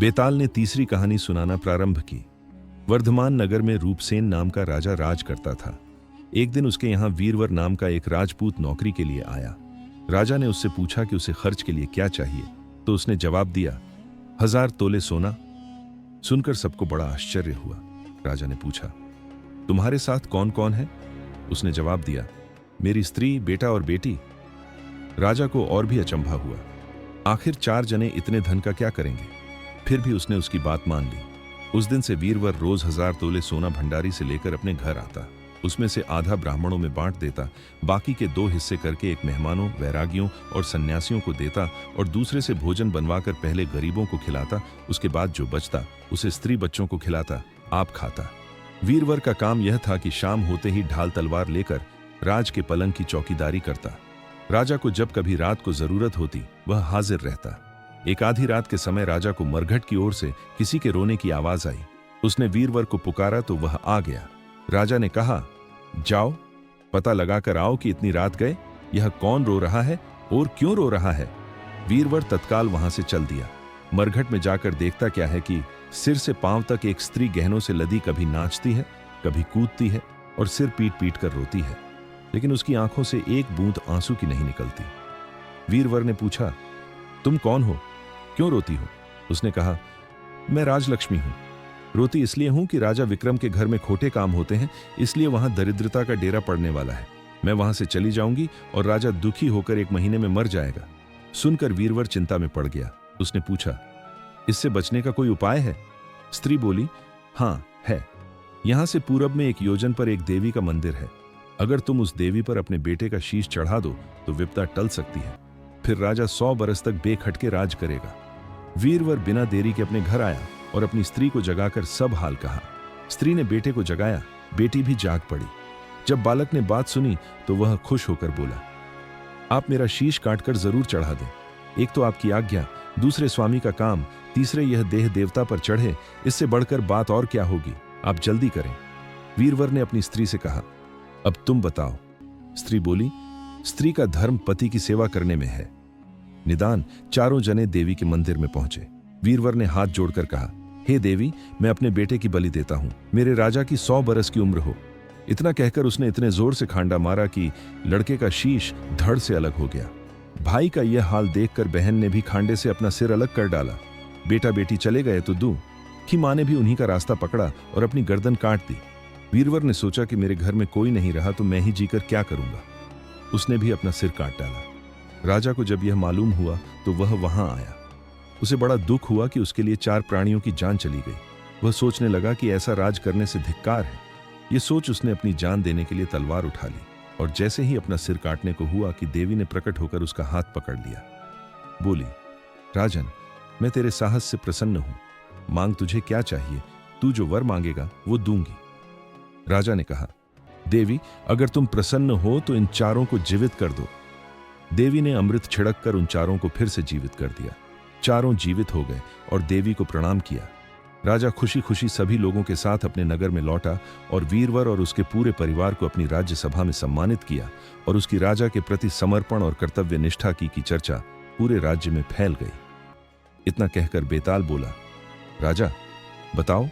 बेताल ने तीसरी कहानी सुनाना प्रारंभ की। वर्धमान नगर में रूपसेन नाम का राजा राज करता था। एक दिन उसके यहाँ वीरवर नाम का एक राजपूत नौकरी के लिए आया। राजा ने उससे पूछा कि उसे खर्च के लिए क्या चाहिए, तो उसने जवाब दिया, 1000 तोले सोना। सुनकर सबको बड़ा आश्चर्य हुआ। राजा ने पूछा, तुम्हारे साथ कौन कौन है? उसने जवाब दिया, मेरी स्त्री, बेटा और बेटी। राजा को और भी अचंभा हुआ। आखिर 4 जने इतने धन का क्या करेंगे? फिर भी उसने उसकी बात मान ली। उस दिन से वीरवर रोज 1000 तोले सोना भंडारी से लेकर अपने घर आता। उसमें से आधा ब्राह्मणों में बांट देता, बाकी के 2 हिस्से करके एक मेहमानों, वैरागियों और सन्यासियों को देता और दूसरे से भोजन बनवाकर पहले गरीबों को खिलाता। उसके बाद जो बचता उसे स्त्री बच्चों को खिलाता, आप खाता। वीरवर का काम यह था कि शाम होते ही ढाल तलवार लेकर राज के पलंग की चौकीदारी करता। राजा को जब कभी रात को जरूरत होती वह हाजिर रहता। एक आधी रात के समय राजा को मरघट की ओर से किसी के रोने की आवाज आई। उसने वीरवर को पुकारा तो वह आ गया। राजा ने कहा, जाओ पता लगाकर आओ कि इतनी रात गए यह कौन रो रहा है और क्यों रो रहा है। वीरवर तत्काल वहां से चल दिया। मरघट में जाकर देखता क्या है कि सिर से पांव तक एक स्त्री गहनों से लदी कभी नाचती है, कभी कूदती है और सिर पीट पीट कर रोती है, लेकिन उसकी आंखों से एक बूंद आंसू की नहीं निकलती। वीरवर ने पूछा, तुम कौन हो, क्यों रोती हो? उसने कहा, मैं राजलक्ष्मी हूं। रोती इसलिए हूं कि राजा विक्रम के घर में खोटे काम होते हैं, इसलिए वहां दरिद्रता का डेरा पड़ने वाला है। मैं वहां से चली जाऊंगी और राजा दुखी होकर 1 महीने में मर जाएगा। सुनकर वीरवर चिंता में पड़ गया। उसने पूछा, इससे बचने का कोई उपाय है? स्त्री बोली, हां है। यहां से पूरब में 1 योजन पर एक देवी का मंदिर है। अगर तुम उस देवी पर अपने बेटे का शीश चढ़ा दो तो विपदा टल सकती है। फिर राजा 100 बरस तक बेखटके राज करेगा। वीरवर बिना देरी के अपने घर आया और अपनी स्त्री को जगाकर सब हाल कहा। स्त्री ने बेटे को जगाया, बेटी भी जाग पड़ी। जब बालक ने बात सुनी तो वह खुश होकर बोला, आप मेरा शीश काटकर जरूर चढ़ा दें। एक तो आपकी आज्ञा, दूसरे स्वामी का काम, तीसरे यह देह देवता पर चढ़े, इससे बढ़कर बात और क्या होगी? आप जल्दी करें। वीरवर ने अपनी स्त्री से कहा, अब तुम बताओ। स्त्री बोली, स्त्री का धर्म पति की सेवा करने में है। निदान 4 जने देवी के मंदिर में पहुंचे। वीरवर ने हाथ जोड़कर कहा, हे देवी, मैं अपने बेटे की बलि देता हूं। मेरे राजा की 100 बरस की उम्र हो। इतना कहकर उसने इतने जोर से खांडा मारा कि लड़के का शीश धड़ से अलग हो गया। भाई का यह हाल देखकर बहन ने भी खांडे से अपना सिर अलग कर डाला। बेटा बेटी चले गए तो दूं कि मां ने भी उन्हीं का रास्ता पकड़ा और अपनी गर्दन काट दी। वीरवर ने सोचा कि मेरे घर में कोई नहीं रहा तो मैं ही जीकर क्या करूंगा। उसने भी अपना सिर काट डाला। राजा को जब यह मालूम हुआ तो वह वहां आया। उसे बड़ा दुख हुआ कि उसके लिए 4 प्राणियों की जान चली गई। वह सोचने लगा कि ऐसा राज करने से धिक्कार है। यह सोच उसने अपनी जान देने के लिए तलवार उठा ली और जैसे ही अपना सिर काटने को हुआ कि देवी ने प्रकट होकर उसका हाथ पकड़ लिया। बोली, राजन, मैं तेरे साहस से प्रसन्न हूं। मांग तुझे क्या चाहिए, तू जो वर मांगेगा वो दूंगी। राजा ने कहा, देवी, अगर तुम प्रसन्न हो तो इन 4 को जीवित कर दो। देवी ने अमृत छिड़क कर उन 4 को फिर से जीवित कर दिया। 4 जीवित हो गए और देवी को प्रणाम किया। राजा खुशी खुशी सभी लोगों के साथ अपने नगर में लौटा और वीरवर और उसके पूरे परिवार को अपनी राज्यसभा में सम्मानित किया और उसकी राजा के प्रति समर्पण और कर्तव्य निष्ठा की चर्चा पूरे राज्य में फैल गई। इतना कहकर बेताल बोला, राजा बताओ,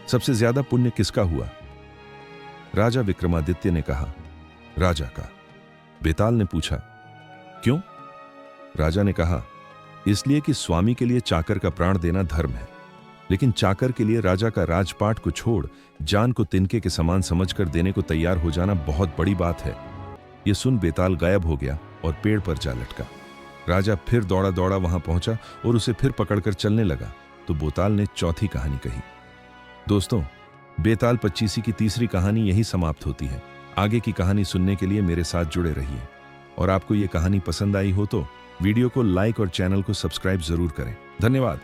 सबसे ज्यादा पुण्य किसका हुआ? राजा विक्रमादित्य ने कहा, राजा का। बेताल ने पूछा, क्यों? राजा ने कहा, इसलिए कि स्वामी के लिए चाकर का प्राण देना धर्म है, लेकिन चाकर के लिए राजा का राजपाट को छोड़ जान को तिनके के समान समझकर देने को तैयार हो जाना बहुत बड़ी बात है। यह सुन बेताल गायब हो गया और पेड़ पर जा लटका। राजा फिर दौड़ा दौड़ा वहां पहुंचा और उसे फिर पकड़कर चलने लगा तो बेताल ने चौथी कहानी कही। दोस्तों, बेताल पच्चीसी की तीसरी कहानी यही समाप्त होती है। आगे की कहानी सुनने के लिए मेरे साथ जुड़े रहिए और आपको यह कहानी पसंद आई हो तो वीडियो को लाइक और चैनल को सब्सक्राइब जरूर करें। धन्यवाद।